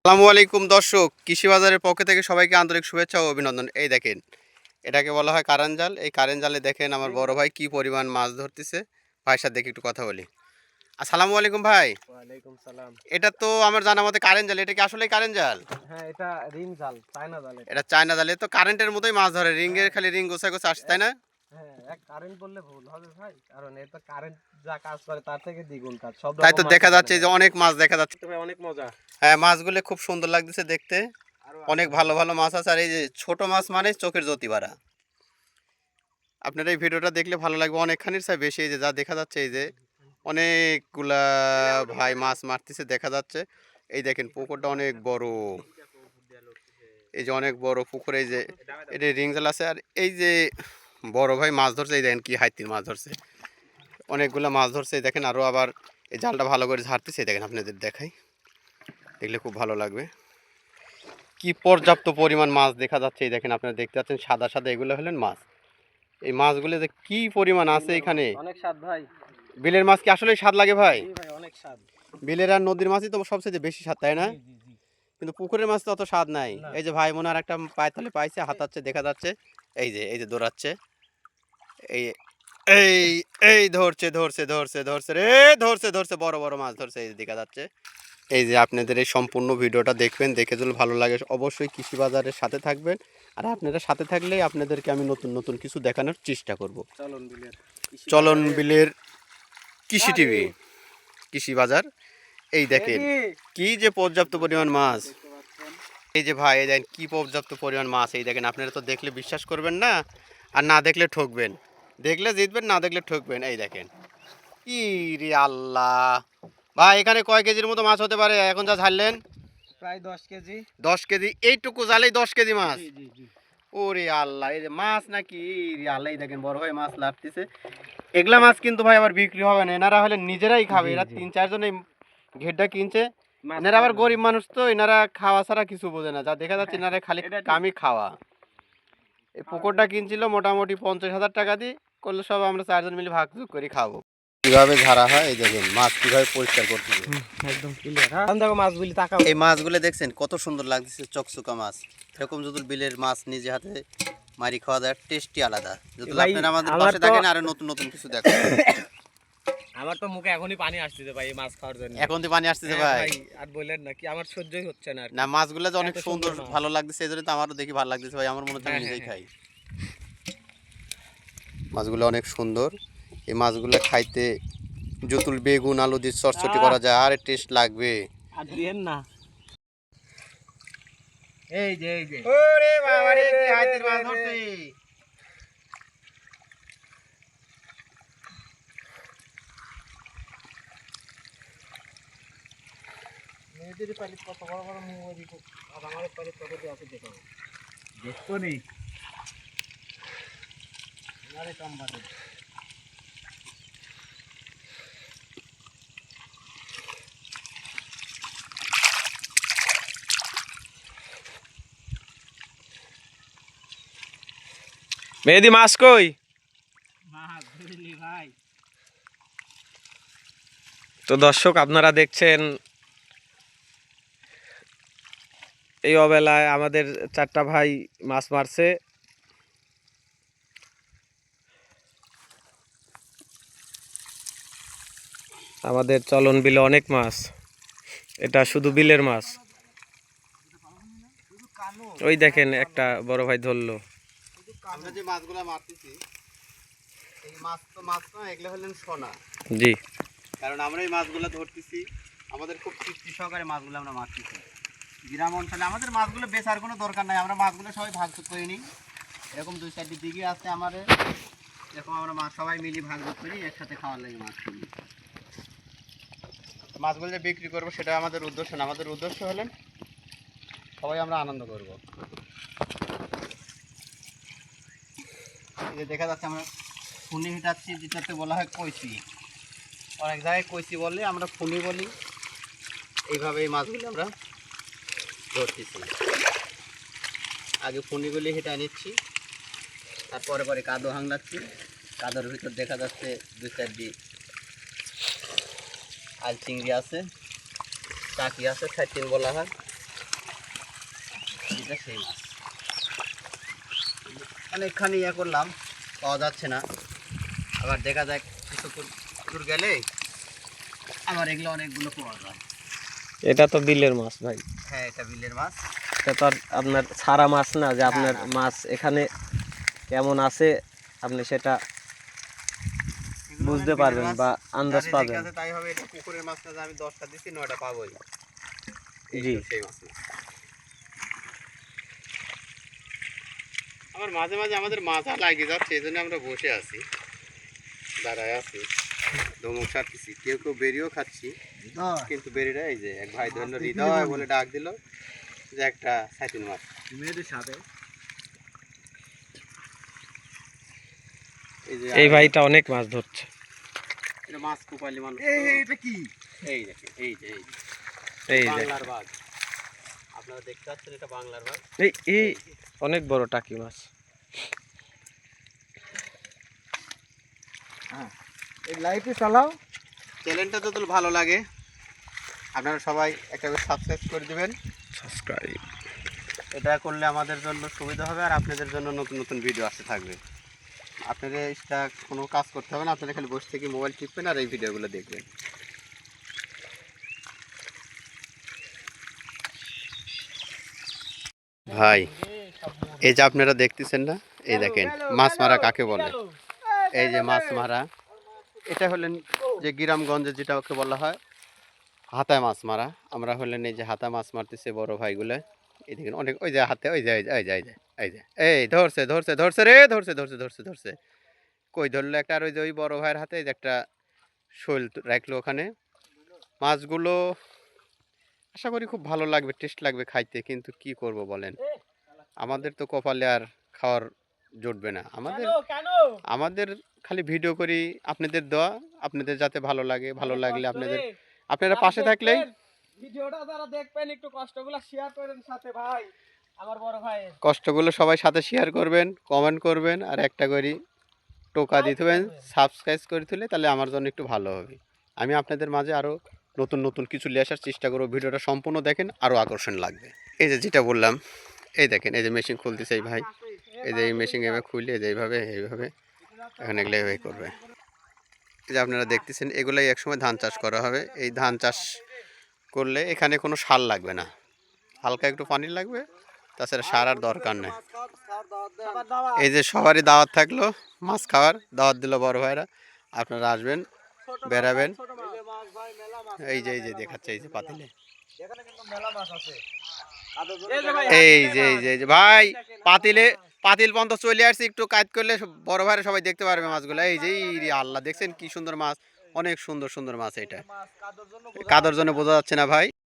আসসালামু আলাইকুম দর্শক, কৃষি বাজারের পক্ষ থেকে সবাইকে আন্তরিক শুভেচ্ছা ও অভিনন্দন। এই দেখেন, এটাকে বলা হয় কারেন্ট জাল। এই কারেন্ট জালে দেখেন আমার বড় ভাই কি পরিমাণ মাছ ধরতেছে। ভাইয়ের সাথে দেখে একটু কথা বলি। আসসালামু আলাইকুম ভাই। ওয়ালাইকুম সালাম। এটা তো আমার জানা মতে কারেন্ট জাল। এটা কি আসলেই কারেন্ট জাল? হ্যাঁ, এটা রিং জাল, চায়না জাল এটা। এটা চায়না জালে তো কারেন্টের মতোই মাছ ধরে, রিংয়ের খালি রিং গোছায় গোছায় আসছে, তাই না? হ্যাঁ, এক কারেন্ট বললে ভুল হবে ভাই, কারণ এটা কারেন্ট যা কাজ করে তার থেকে দ্বিগুণ কাজ। সব তাই রকম তো মাছ দেখা এখানে যাচ্ছে যে ধরে। অনেক মাছ দেখা যাচ্ছে। তো ভাই অনেক মজা। হ্যাঁ, মাছগুলো খুব সুন্দর লাগতেছে দেখতে। আরো অনেক আছে। ভালো ভালো মাছ আছে, আর এই যে ছোট মাছ মানে চোখের জ্যোতি বাড়া। আপনারা এই ভিডিওটা দেখলে ভালো লাগবে, অনেকখানির চাই বেশি। এই যে যা দেখা যাচ্ছে, এই যে অনেকগুলা ভাই মাছ মারতেছে দেখা যাচ্ছে। এই দেখেন পুকুরটা অনেক বড়, এই যে অনেক বড় পুকুর। এই যে এটা রিং জাল আছে, আর এই যে বড় ভাই মাছ ধরছে, এই দেখেন কি হাইতির মাছ ধরছে, অনেকগুলা মাছ ধরছে। এই দেখেন আরও আবার এই জালটা ভালো করে ঝাড়তেছে। এই দেখেন আপনাদের দেখাই, দেখলে খুব ভালো লাগবে। কি পর্যাপ্ত পরিমাণ মাছ দেখা যাচ্ছে। এই দেখেন আপনারা দেখতে পাচ্ছেন সাদা সাদা, এগুলো হলেন মাছ। এই মাছগুলো যে কি পরিমাণ আছে এখানে। অনেক স্বাদ ভাই। বিলের মাছ কি আসলে স্বাদ লাগে ভাই? জি ভাই, অনেক স্বাদ। বিলের আর নদীর মাছই তো সবচেয়ে বেশি স্বাদ, তাই না? জি জি জি। কিন্তু পুকুরের মাছ তো অত স্বাদ নাই। না। এই যে ভাই মনে আর একটা পায়ের তলে পাইছে, হাতাচ্ছে দেখা যাচ্ছে। এই যে দৌড়াচ্ছে। এই এই এই ধরছে ধরছে ধরছে ধরছে রে, ধরছে বড় বড় মাছ ধরছে, এই যে দেখা যাচ্ছে। এই যে আপনাদের এই সম্পূর্ণ ভিডিওটা দেখবেন, দেখে যদি ভালো লাগে অবশ্যই কৃষি বাজারের সাথে থাকবেন। আর আপনারা সাথে থাকলেই আপনাদেরকে আমি নতুন নতুন কিছু দেখানোর চেষ্টা করব। চলন বিলের চলন বিলের কৃষি টিভি, কৃষি বাজার। এই দেখেন কি যে পর্যাপ্ত পরিমাণ মাছ। এই যে ভাই, এই দেখেন কি পর্যাপ্ত পরিমাণ মাছ। এই দেখেন আপনারা তো দেখলে বিশ্বাস করবেন না, আর না দেখলে ঠকবেন। দেখলে জিতবেন, না দেখলে ঠকবেন। এই দেখেন ই রে আল্লাহ। ভাই এখানে কয় কেজির মতো মাছ হতে পারে এখন যা ছাড়লেন? প্রায় 10 কেজি। 10 কেজি? এইটুকু জালেই 10 কেজি মাছ? জি জি জি। ওরে আল্লাহ, এই যে মাছ নাকি! রে আল্লাহ, এই দেখেন বড় ভাই মাছ লাগতেছে। এগুলা মাছ কিন্তু ভাই আবার বিক্রি হবে না, এনারা হলে নিজেরাই খাবে। এরা 3-4 জন এই ঘেরটা কিনছে। এনারা আবার গরিব মানুষ তো, এনারা খাওয়া ছাড়া কিছু বোঝে না। যা দেখা যাচ্ছে এনারা খালি কামই খাওয়া। এই পুকুরটা কিনছিল মোটামুটি 50,000 টাকা দিয়ে, করলে সব আমরা 4 জন মিলে ভাগযোগ করে খাবো। কিভাবে ঝাড়া হয়, এই দেখেন মাছ কিভাবে পরিষ্কার করতেছে। একদম ক্লিয়ার। হ্যাঁ, দেখো মাছগুলি তাকাও। এই মাছগুলো দেখছেন কত সুন্দর লাগতেছে, চকচকা মাছ। এরকম যদি বিলের মাছ নিজে হাতে মারি খাওয়া যায়, টেস্টি আলাদা। যদি ভাই, আপনারা আমাদের আমার পাশে তো- থাকেন, আরো নতুন নতুন কিছু দেখেন। আমার তো মুখে এখনই পানি আসতেছে ভাই এই মাছ খাওয়ার জন্য। এখন তো পানি আসতেছে হ্যাঁ ভাই। ভাই, আর বললেন না কি, আমার সহ্যই হচ্ছে না আর কি। না, মাছগুলো যে অনেক এত সুন্দর সুন্দর মাছ। ভালো লাগতেছে, এই জন্য তো আমারও দেখি ভালো লাগতেছে ভাই। আমার মনে হচ্ছে আমি হ্যাঁ, নিজেই হ্যাঁ, খাই। মাছগুলো অনেক সুন্দর। এই মাছগুলো খাইতে জুতুল বেগুন আলু দিয়ে চটচটি করা যায়, আর টেস্ট লাগবে। আর দিয়েন না। এই যে এই যে ওরে বাবা রে, কি হাইতের মাছ ধরছে! মেয়েদের পালি কত বড় বড় মুড়ি, আর আমার পালি কত দিয়ে আছে দেখো। দেখো নি আরে কম বাজে। মেহেদি মাছ কই? মাছ ধরলি ভাই। তো দর্শক, আপনারা দেখছেন এই অবেলায় আমাদের 4টা ভাই মাছ মারছে। আমাদের চলন বিলে অনেক মাছ। এটা শুধু বিলের মাছ। ওই দেখেন একটা বড় ভাই ধরলো। আমরা যে মাছগুলো মারতেছি, এই মাছ তো মাছ না, এগুলো হলেন সোনা। জি। কারণ আমরা এই মাছগুলো ধরতেছি, আমাদের খুব তৃপ্তি সহকারে মাছগুলো আমরা মারতেছি। গ্রাম অঞ্চলে আমাদের মাছগুলো বেচার কোনো দরকার নাই, আমরা মাছগুলো সবাই ভাগযোগ করে নিই। এরকম 2-4টি দিঘি আছে আমাদের, এরকম আমরা মাছ সবাই মিলে ভাগযোগ করি, একসাথে খাওয়ার লাগে মাছ কিনি। মাছগুলো যে বিক্রি করবো সেটা আমাদের উদ্দেশ্য না, আমাদের উদ্দেশ্য হলেন সবাই আমরা আনন্দ করব। এই যে দেখা যাচ্ছে আমরা ফুনি হিটাচ্ছি, যেটাতে বলা হয় কইচি। অনেক জায়গায় কইচি বলে, আমরা ফুনি বলি। এইভাবে এই মাছগুলো আমরা ধরতেছি। আগে ফুনিগুলি হেঁটে নিচ্ছি, তারপরে পরে কাদো হাংলাচ্ছি। কাদোর ভিতর দেখা যাচ্ছে 2-4টি আল চিংড়ি আছে, চাকি আছে, 4 বলা হয়। এটা সেই মাছ। অনেকখানি ইয়ে করলাম, পাওয়া যাচ্ছে না। আবার দেখা যায় কিছু দূর গেলে আবার এগুলো অনেকগুলো পাওয়া যায়। এটা তো বিলের মাছ ভাই, হ্যাঁ, এটা বিলের মাছ। এটা তো আর আপনার ছাড়া মাছ না যে আপনার না। মাছ এখানে কেমন আছে আপনি সেটা এগুলো বুঝতে অনেক বিলের পারবেন মাছ। বা আন্দাজ যার যে পাবেন। কাছে তাই হবে। এটা পুকুরের মাছ না যে আমি 10টা দিচ্ছি 9টা পাবোই। এই জি। তো সেই মাছ না। আমার মাঝে মাঝে আমাদের মাথা লাগিয়ে যাচ্ছে, এই জন্য আমরা বসে আছি, দাঁড়ায় আছি, ধমক সারতেছি। কেউ কেউ বেরিয়েও খাচ্ছি, কিন্তু বেরিটা এই যে এক ভাই ধরলো হৃদয় বলে ডাক দিল যে একটা সাইতিন মাছ। মেয়েদের সাথে এই যে এই ভাইটা অনেক মাছ ধরছে। এটা মাছ কুপাইলে মানুষ। এটা কি? এই দেখেন, এই যে এই যে বাংলার বাঘ। আপনারা দেখতে পাচ্ছেন, এটা বাংলার বাঘ। এই অনেক বড় টাকি মাছ। এই লাইটে চালাও। চ্যানেলটা যদি ভালো লাগে আপনারা সবাই একটা সাবস্ক্রাইব করে দিবেন। সাবস্ক্রাইব। এটা করলে আমাদের জন্য সুবিধা হবে, আর আপনাদের জন্য নতুন নতুন ভিডিও আসতে থাকবে। আপনাদের এটা কোনো কাজ করতে হবে না, আপনারা খালি বসে থেকে মোবাইল টিপবেন আর এই ভিডিওগুলো দেখবেন। ভাই, এই যে আপনারা দেখতেছেন না, এই দেখেন মাছ মারা কাকে বলে। এই যে মাছ মারা, এটা হলেন যে গ্রামগঞ্জে যেটা ওকে বলা হয় হাতায় মাছ মারা। আমরা হলেন এই যে হাতা মাছ মারতেছে বড় ভাইগুলো। এই দেখেন অনেক, ওই যে হাতে, ওই যে এই যে এই যে এই যে এই যে এই ধরছে ধরছে ধরছে রে, ধরছে ধরছে ধরছে ধরছে। কই ধরলো একটা, আর ওই যে ওই বড় ভাইয়ের হাতে এই যে একটা শোল রাখলো ওখানে। মাছগুলো আশা করি খুব ভালো লাগবে, টেস্ট লাগবে খাইতে, কিন্তু কি করব বলেন, আমাদের তো কপালে আর খাওয়ার জুটবে না। আমাদের খালি ভিডিও করি, আপনাদের দোয়া, আপনাদের যাতে ভালো লাগে, ভালো লাগলে আপনারা পাশে থাকলেই। ভিডিওটা যারা দেখবেন একটু কষ্টগুলো শেয়ার করেন সাথে ভাই, আমার বড় ভাই। কষ্টগুলো সবাই সাথে শেয়ার করবেন, কমেন্ট করবেন, আর একটা করে টোকা দিয়ে দেবেন, সাবস্ক্রাইব করে তুলে, তাহলে আমার জন্য একটু ভালো হবে। আমি আপনাদের মাঝে আরও নতুন নতুন কিছু নিয়ে আসার চেষ্টা করবো। ভিডিওটা সম্পূর্ণ দেখেন, আরও আকর্ষণ লাগবে। এই যে যেটা বললাম, এই দেখেন এই যে মেশিন খুলতেছে এই ভাই, এই যে এই মেশিন এভাবে খুললে এই যে এইভাবে এইভাবে এখানে এগুলো এইভাবে করবে। এই যে আপনারা দেখতেছেন, এগুলাই একসময় ধান চাষ করা হবে। এই ধান চাষ করলে এখানে কোনো সার লাগবে না, হালকা একটু পানি লাগবে, তাছাড়া সার আর দরকার নেই। এই যে সবারই দাওয়াত থাকলো, মাছ খাওয়ার দাওয়াত দিল বড় ভাইরা, আপনারা আসবেন, বেড়াবেন। এই যে দেখাচ্ছে এই যে পাতিলে, এই যে ভাই পাতিলে, পাতিল পর্যন্ত চলে আসছে, একটু কাজ করলে বড় ভাইরা সবাই দেখতে পারবে মাছগুলো। এই যে আল্লাহ, দেখছেন কি সুন্দর মাছ, অনেক সুন্দর সুন্দর মাছ। এটা কাদর জন্য বোঝা যাচ্ছে না ভাই।